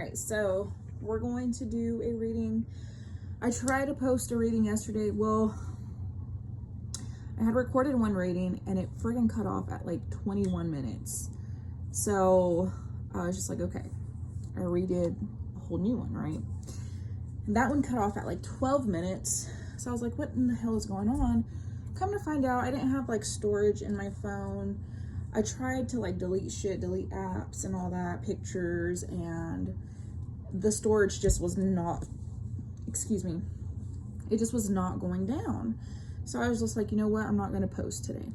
right, so we're going to do a reading. I tried to post a reading yesterday. Well, I had recorded one reading and it friggin' cut off at like 21 minutes. So I was just like, okay, I redid a whole new one, right? And that one cut off at like 12 minutes. So I was like, what in the hell is going on? Come to find out, I didn't have like storage in my phone. I tried to like delete apps and all that, pictures, and the storage just was not, it just was not going down. So I was just like, you know what, I'm not gonna post today.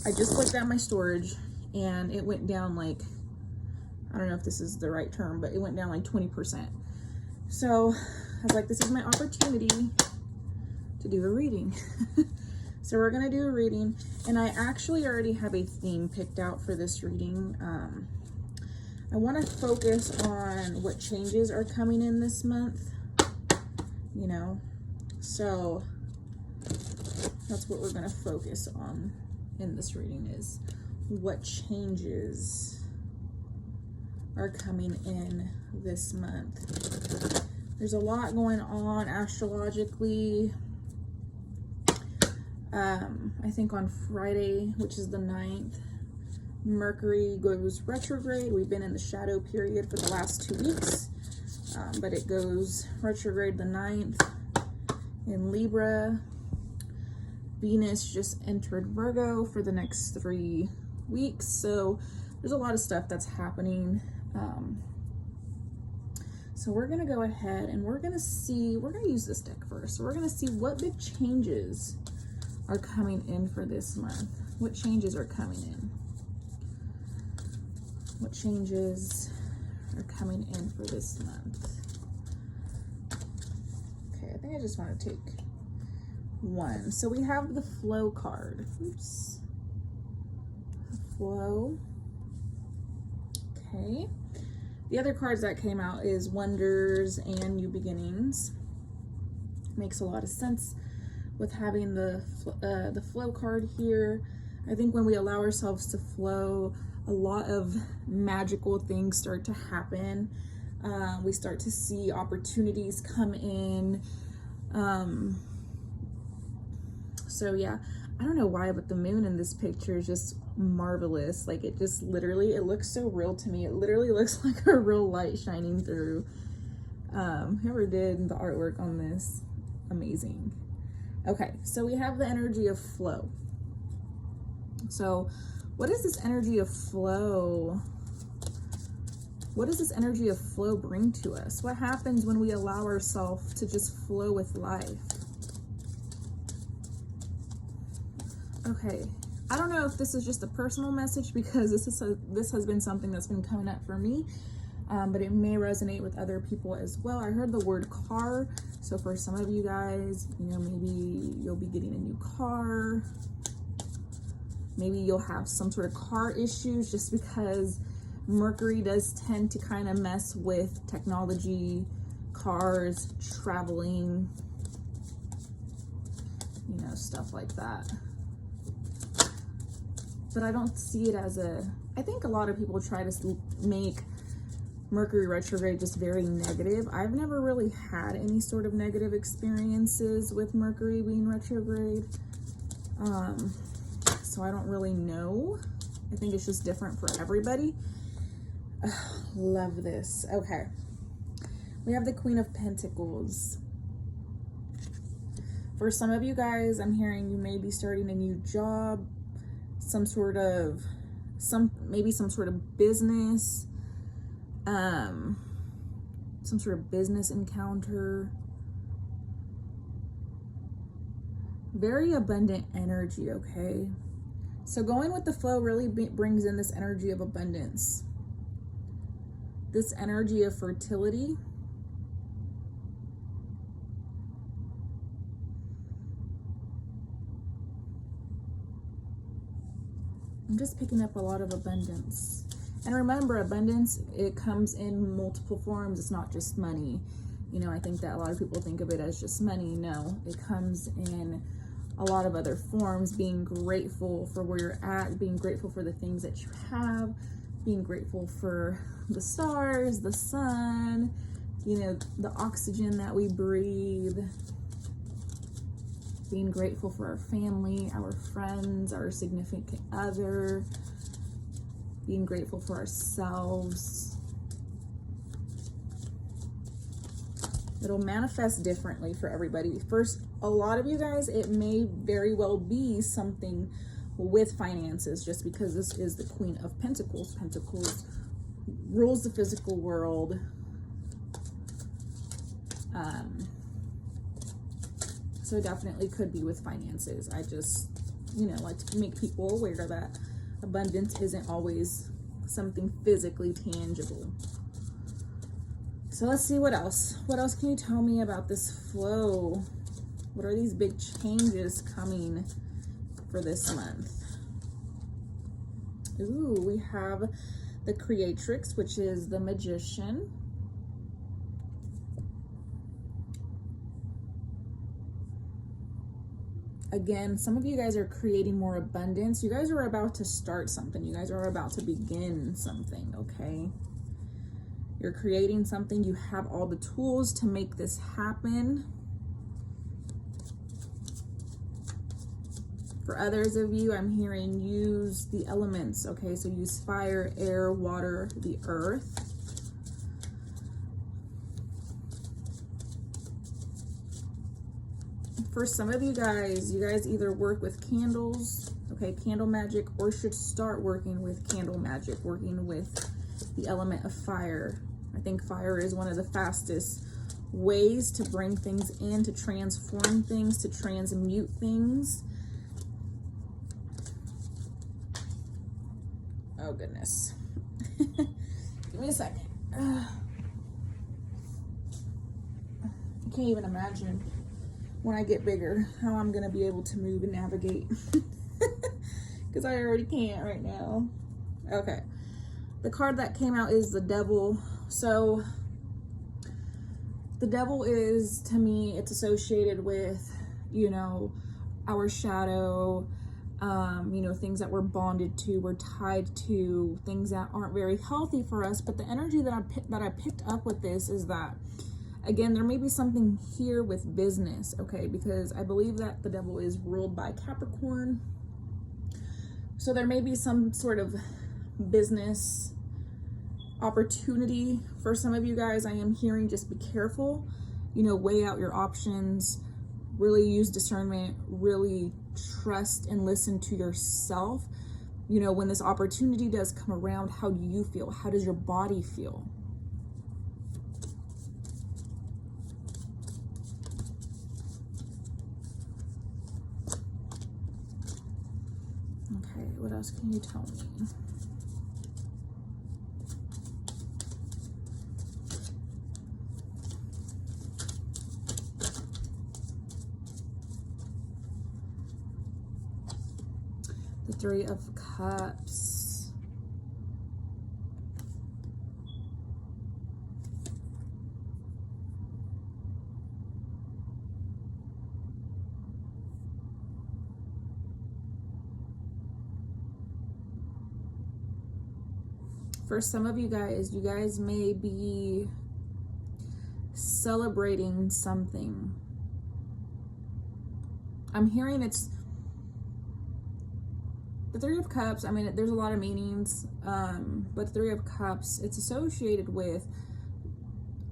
I just looked at my storage and it went down like, I don't know if this is the right term, but it went down like 20%. So I was like, this is my opportunity to do a reading. So we're gonna do a reading, and I actually already have a theme picked out for this reading. I want to focus on what changes are coming in this month, you know, so that's what we're going to focus on in this reading, is what changes are coming in this month. There's a lot going on astrologically. I think on Friday, which is the 9th, Mercury goes retrograde. We've been in the shadow period for the last 2 weeks, but it goes retrograde the 9th in Libra. Venus just entered Virgo for the next 3 weeks, so there's a lot of stuff that's happening. So we're gonna go ahead and we're gonna use this deck first. So we're gonna see what big changes are coming in for this month. What changes are coming in? What changes are coming in for this month? Okay, I think I just want to take one. So we have the flow card. Oops. Flow. Okay. The other cards that came out is Wonders and New Beginnings. Makes a lot of sense with having the flow card here. I think when we allow ourselves to flow, a lot of magical things start to happen. We start to see opportunities come in. So yeah, I don't know why, but the moon in this picture is just marvelous. Like, it just literally, it looks so real to me. It literally looks like a real light shining through. Whoever did the artwork on this, amazing. Okay, so we have the energy of flow. So what is this energy of flow? What does this energy of flow bring to us? What happens when we allow ourselves to just flow with life? Okay, I don't know if this is just a personal message, because this has been something that's been coming up for me, but it may resonate with other people as well. I heard the word car, so for some of you guys, you know, maybe you'll be getting a new car. Maybe you'll have some sort of car issues, just because Mercury does tend to kind of mess with technology, cars, traveling, you know, stuff like that. But I don't see it as I think a lot of people try to make Mercury retrograde just very negative. I've never really had any sort of negative experiences with Mercury being retrograde. So I don't really know. I think it's just different for everybody. Love this. Okay. We have the Queen of Pentacles. For some of you guys, I'm hearing you may be starting a new job, maybe some sort of business, some sort of business encounter. Very abundant energy, okay? So going with the flow really brings in this energy of abundance, this energy of fertility. I'm just picking up a lot of abundance. And remember, abundance, it comes in multiple forms. It's not just money. You know, I think that a lot of people think of it as just money. No, it comes in a lot of other forms. Being grateful for where you're at, being grateful for the things that you have, being grateful for the stars, the sun, you know, the oxygen that we breathe, being grateful for our family, our friends, our significant other, being grateful for ourselves. It'll manifest differently for everybody. First, a lot of you guys, it may very well be something with finances, just because this is the Queen of Pentacles. Pentacles rules the physical world. So definitely could be with finances. I just, you know, like to make people aware that abundance isn't always something physically tangible. So let's see what else. What else can you tell me about this flow? What are these big changes coming for this month? Ooh, we have the Creatrix, which is the Magician. Again, some of you guys are creating more abundance. You guys are about to start something. You guys are about to begin something, okay? You're creating something. You have all the tools to make this happen. For others of you, I'm hearing use the elements, okay? So use fire, air, water, the earth. For some of you guys either work with candles, okay, candle magic, or should start working with candle magic, working with the element of fire. I think fire is one of the fastest ways to bring things in, to transform things, to transmute things. Oh, goodness. Give me a second. I can't even imagine when I get bigger how I'm going to be able to move and navigate. Because I already can't right now. Okay. The card that came out is the Devil. So the Devil is, to me, it's associated with, you know, our shadow, you know, things that we're bonded to, we're tied to, things that aren't very healthy for us. But the energy that I picked up with this is that, again, there may be something here with business, okay? Because I believe that the Devil is ruled by Capricorn. So there may be some sort of business opportunity for some of you guys. I am hearing just be careful, you know, weigh out your options, really use discernment, really trust and listen to yourself. You know, when this opportunity does come around, how do you feel? How does your body feel? Okay, what else can you tell me? The Three of Cups. For some of you guys may be celebrating something. I'm hearing it's the Three of Cups. I mean, there's a lot of meanings, but the Three of Cups, it's associated with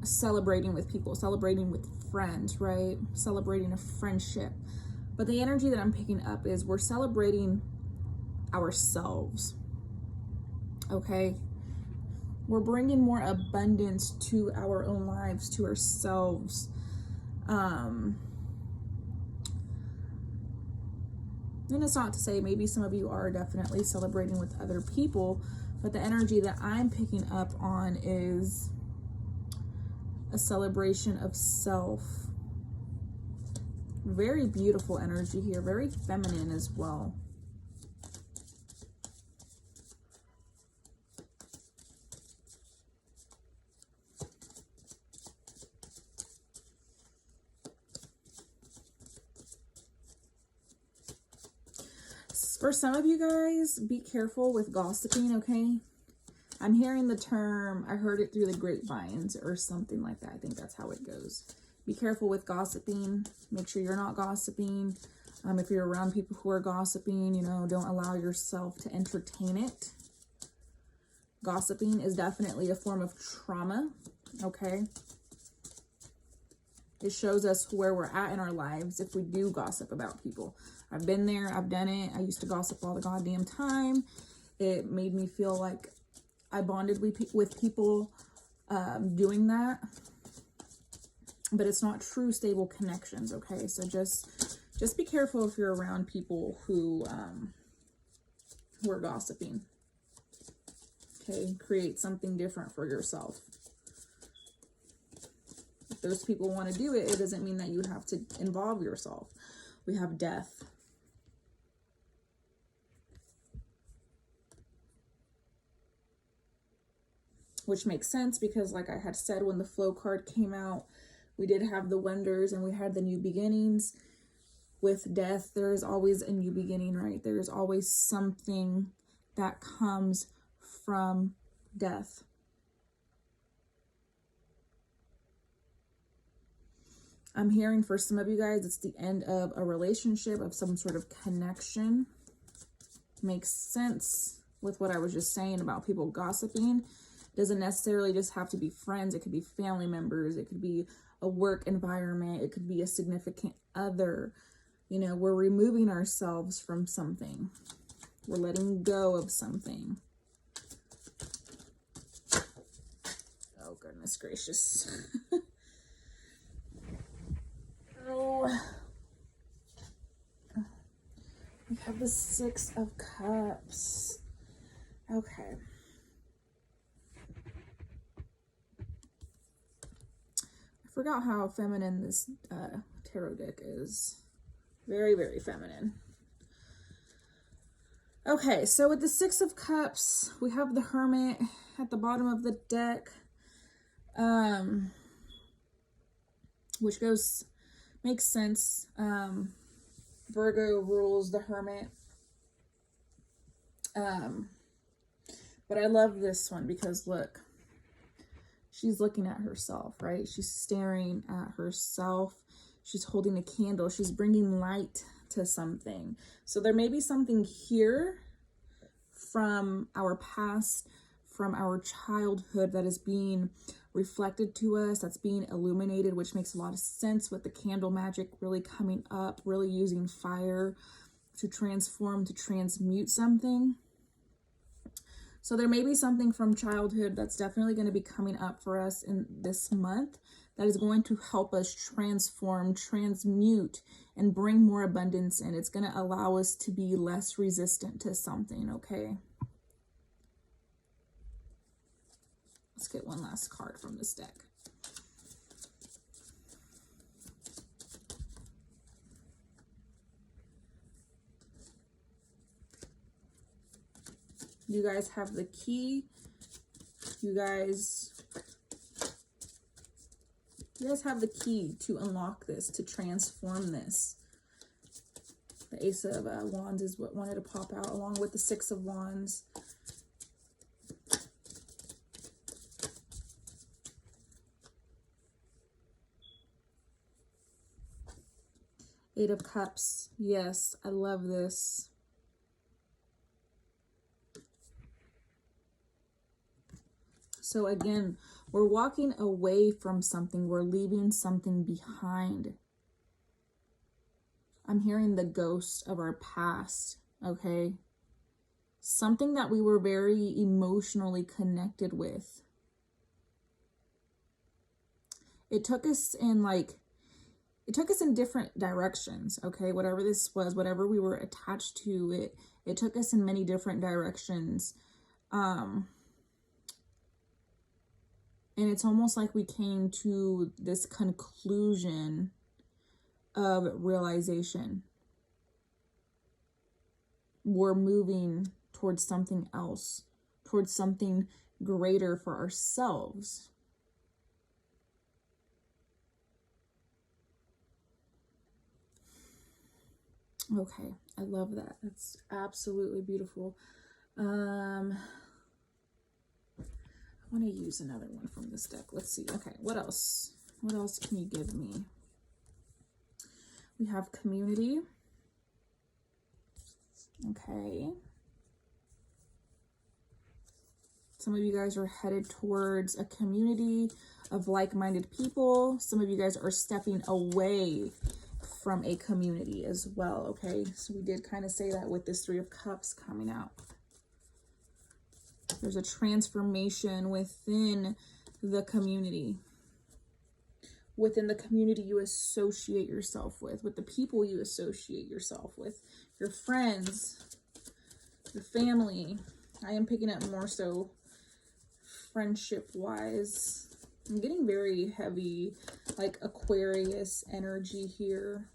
celebrating with people, celebrating with friends, right? Celebrating a friendship. But the energy that I'm picking up is we're celebrating ourselves, okay? We're bringing more abundance to our own lives, to ourselves. And it's not to say maybe some of you are definitely celebrating with other people, but the energy that I'm picking up on is a celebration of self. Very beautiful energy here, very feminine as well. For some of you guys, be careful with gossiping, okay? I'm hearing the term, I heard it through the grapevines or something like that. I think that's how it goes. Be careful with gossiping. Make sure you're not gossiping. If you're around people who are gossiping, you know, don't allow yourself to entertain it. Gossiping is definitely a form of trauma, okay? It shows us where we're at in our lives if we do gossip about people. I've been there. I've done it. I used to gossip all the goddamn time. It made me feel like I bonded with people doing that. But it's not true, stable connections, okay? So just be careful if you're around people who are gossiping. Okay? Create something different for yourself. If those people want to do it, it doesn't mean that you have to involve yourself. We have death. Which makes sense because, like I had said, when the flow card came out, we did have the wonders and we had the new beginnings. With death, there is always a new beginning, right? There is always something that comes from death. I'm hearing for some of you guys, it's the end of a relationship, of some sort of connection. Makes sense with what I was just saying about people gossiping. Doesn't necessarily just have to be friends. It could be family members. It could be a work environment. It could be a significant other. You know, we're removing ourselves from something. We're letting go of something. Oh, goodness gracious. Oh. We have the Six of Cups. Okay. I forgot how feminine this tarot deck is. Very, very feminine. Okay, so with the Six of Cups, we have the Hermit at the bottom of the deck. Which makes sense. Virgo rules the Hermit. But I love this one because look, she's looking at herself, right? She's staring at herself. She's holding a candle. She's bringing light to something. So there may be something here from our past, from our childhood that is being reflected to us, that's being illuminated, which makes a lot of sense with the candle magic really coming up, really using fire to transform, to transmute something. So there may be something from childhood that's definitely going to be coming up for us in this month that is going to help us transform, transmute, and bring more abundance in. It's going to allow us to be less resistant to something, okay? Let's get one last card from this deck. You guys have the key. You guys have the key to unlock this, to transform this. The Ace of Wands is what wanted to pop out, along with the Six of Wands. Eight of Cups. Yes, I love this. So again, we're walking away from something. We're leaving something behind. I'm hearing the ghost of our past, okay? Something that we were very emotionally connected with. It took us in different directions, okay? Whatever this was, whatever we were attached to, it took us in many different directions. And it's almost like we came to this conclusion of realization. We're moving towards something else, towards something greater for ourselves. Okay, I love that. That's absolutely beautiful. want to use another one from this deck. Let's see. Okay, what else? What else can you give me? We have community. Okay. Some of you guys are headed towards a community of like-minded people. Some of you guys are stepping away from a community as well, okay? So we did kind of say that with this Three of Cups coming out. There's a transformation within the community. Within the community you associate yourself with the people you associate yourself with, your friends, your family. I am picking up more so friendship-wise. I'm getting very heavy, like Aquarius energy here.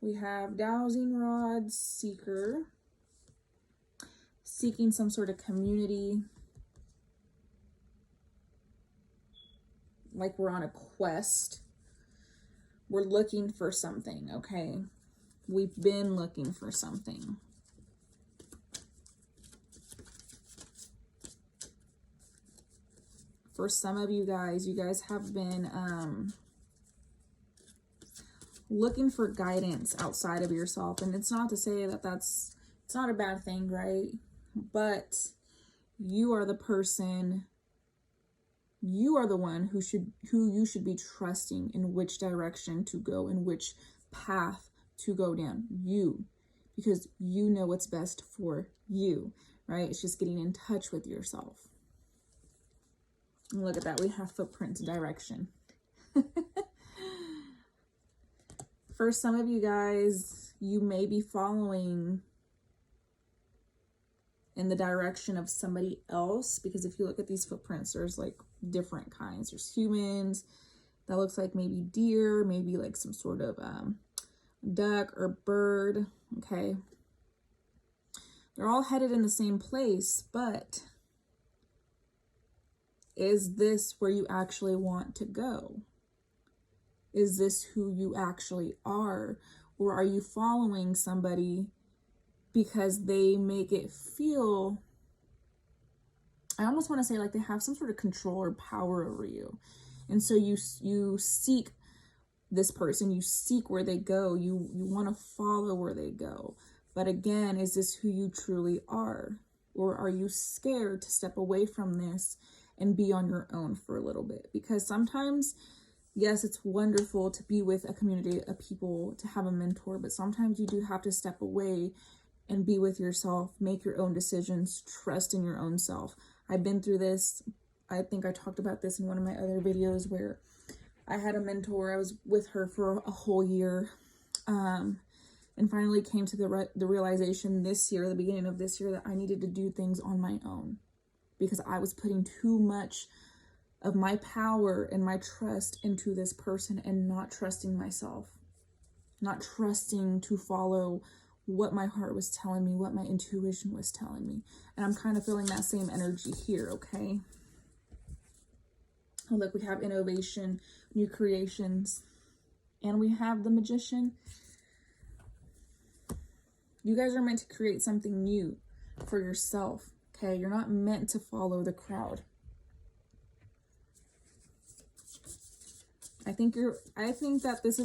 We have dowsing rod, seeker, seeking some sort of community. Like we're on a quest. We're looking for something, okay? We've been looking for something. For some of you guys have been looking for guidance outside of yourself. And it's not to say that it's not a bad thing, right? But you are the person, you are the one who you should be trusting in which direction to go, in which path to go down. You, because you know what's best for you, right? It's just getting in touch with yourself. And look at that, we have footprint direction. For some of you guys, you may be following in the direction of somebody else, because if you look at these footprints, there's like different kinds. There's humans, that looks like maybe deer, maybe like some sort of duck or bird, okay? They're all headed in the same place, but is this where you actually want to go? Is this who you actually are? Or are you following somebody because they make it feel, I almost want to say like they have some sort of control or power over you. And so you seek this person, you seek where they go, you want to follow where they go. But again, is this who you truly are? Or are you scared to step away from this and be on your own for a little bit? Because sometimes, yes, it's wonderful to be with a community of people, to have a mentor, but sometimes you do have to step away and be with yourself, make your own decisions, trust in your own self. I've been through this. I think I talked about this in one of my other videos where I had a mentor. I was with her for a whole year, and finally came to the realization this year, the beginning of this year, that I needed to do things on my own because I was putting too much of my power and my trust into this person and not trusting myself, not trusting to follow what my heart was telling me, what my intuition was telling me. And I'm kind of feeling that same energy here, okay? Oh, look, we have innovation, new creations, and we have the Magician. You guys are meant to create something new for yourself, okay? You're not meant to follow the crowd. I think that this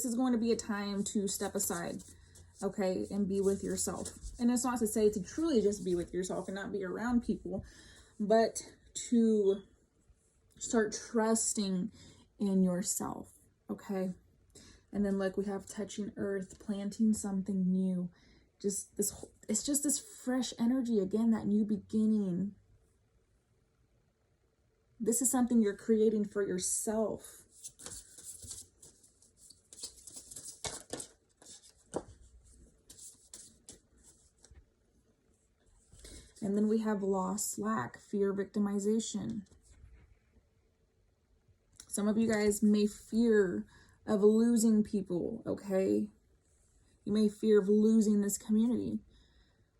is going to be a time to step aside, okay, and be with yourself. And it's not to say to truly just be with yourself and not be around people, but to start trusting in yourself, okay? And then look, we have touching earth, planting something new. Just this, it's just this fresh energy, again, that new beginning. This is something you're creating for yourself. And then we have loss, lack, fear, victimization. Some of you guys may fear of losing people, okay? You may fear of losing this community,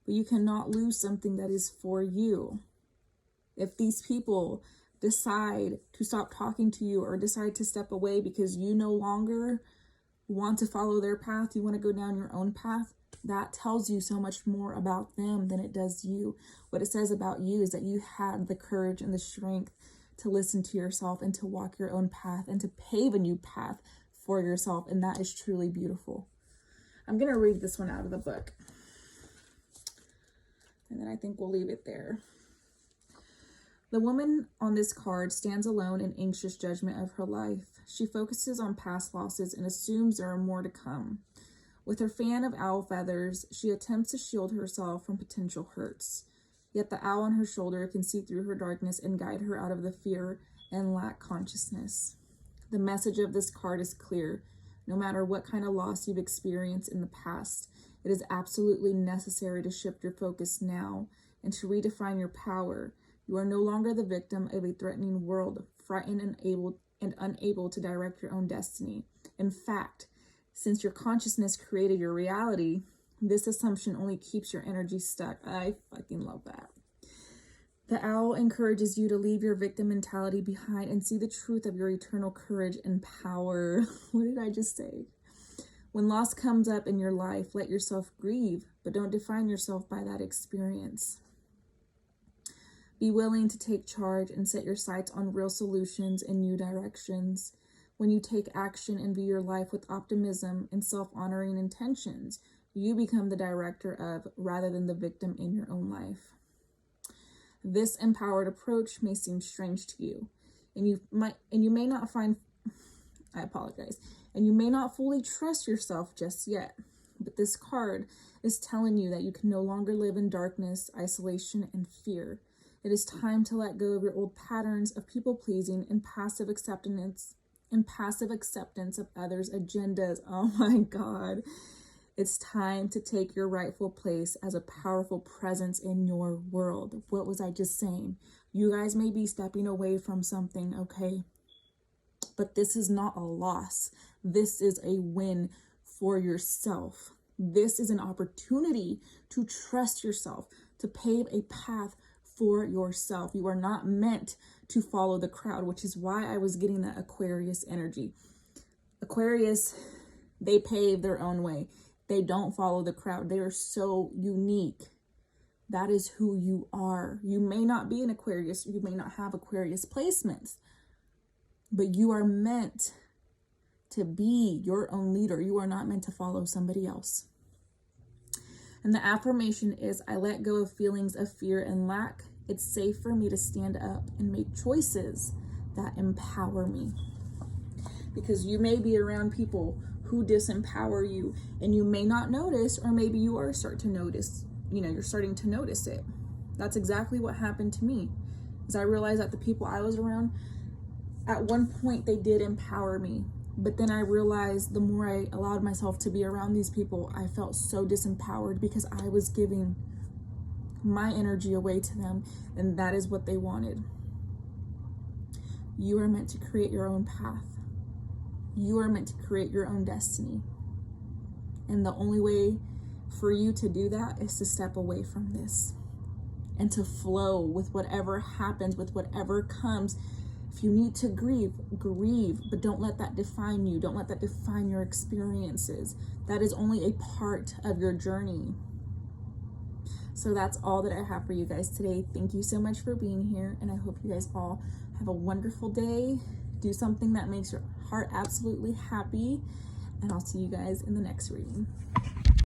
but you cannot lose something that is for you. If these people decide to stop talking to you or decide to step away because you no longer want to follow their path, you want to go down your own path, that tells you so much more about them than it does you. What it says about you is that you had the courage and the strength to listen to yourself and to walk your own path and to pave a new path for yourself. And that is truly beautiful. I'm going to read this one out of the book. And then I think we'll leave it there. The woman on this card stands alone in anxious judgment of her life. She focuses on past losses and assumes there are more to come. With her fan of owl feathers, she attempts to shield herself from potential hurts. Yet the owl on her shoulder can see through her darkness and guide her out of the fear and lack consciousness. The message of this card is clear. No matter what kind of loss you've experienced in the past, it is absolutely necessary to shift your focus now and to redefine your power. You are no longer the victim of a threatening world, frightened and unable to direct your own destiny. In fact, since your consciousness created your reality, this assumption only keeps your energy stuck. I fucking love that. The owl encourages you to leave your victim mentality behind and see the truth of your eternal courage and power. What did I just say? When loss comes up in your life, let yourself grieve, but don't define yourself by that experience. Be willing to take charge and set your sights on real solutions and new directions. When you take action and view your life with optimism and self-honoring intentions, you become the director of, rather than the victim in your own life. This empowered approach may seem strange to you, and you may not find, I apologize, and you may not fully trust yourself just yet. But this card is telling you that you can no longer live in darkness, isolation, and fear. It is time to let go of your old patterns of people-pleasing and passive acceptance of others' agendas. Oh my God. It's time to take your rightful place as a powerful presence in your world. What was I just saying? You guys may be stepping away from something, okay? But this is not a loss. This is a win for yourself. This is an opportunity to trust yourself, to pave a path for yourself. You are not meant to follow the crowd, which is why I was getting that Aquarius energy. Aquarius, they pave their own way. They don't follow the crowd. They are so unique. That is who you are. You may not be an Aquarius. You may not have Aquarius placements, but you are meant to be your own leader. You are not meant to follow somebody else. And the affirmation is, I let go of feelings of fear and lack. It's safe for me to stand up and make choices that empower me. Because you may be around people who disempower you and you may not notice, or maybe you are starting to notice, you're starting to notice it. That's exactly what happened to me. Is I realized that the people I was around, at one point they did empower me. But then I realized the more I allowed myself to be around these people, I felt so disempowered because I was giving my energy away to them, and that is what they wanted. You are meant to create your own path. You are meant to create your own destiny. And the only way for you to do that is to step away from this and to flow with whatever happens, with whatever comes. If you need to grieve, but don't let that define you. Don't let that define your experiences. That is only a part of your journey. So that's all that I have for you guys today. Thank you so much for being here, and I hope you guys all have a wonderful day. Do something that makes your heart absolutely happy, and I'll see you guys in the next reading.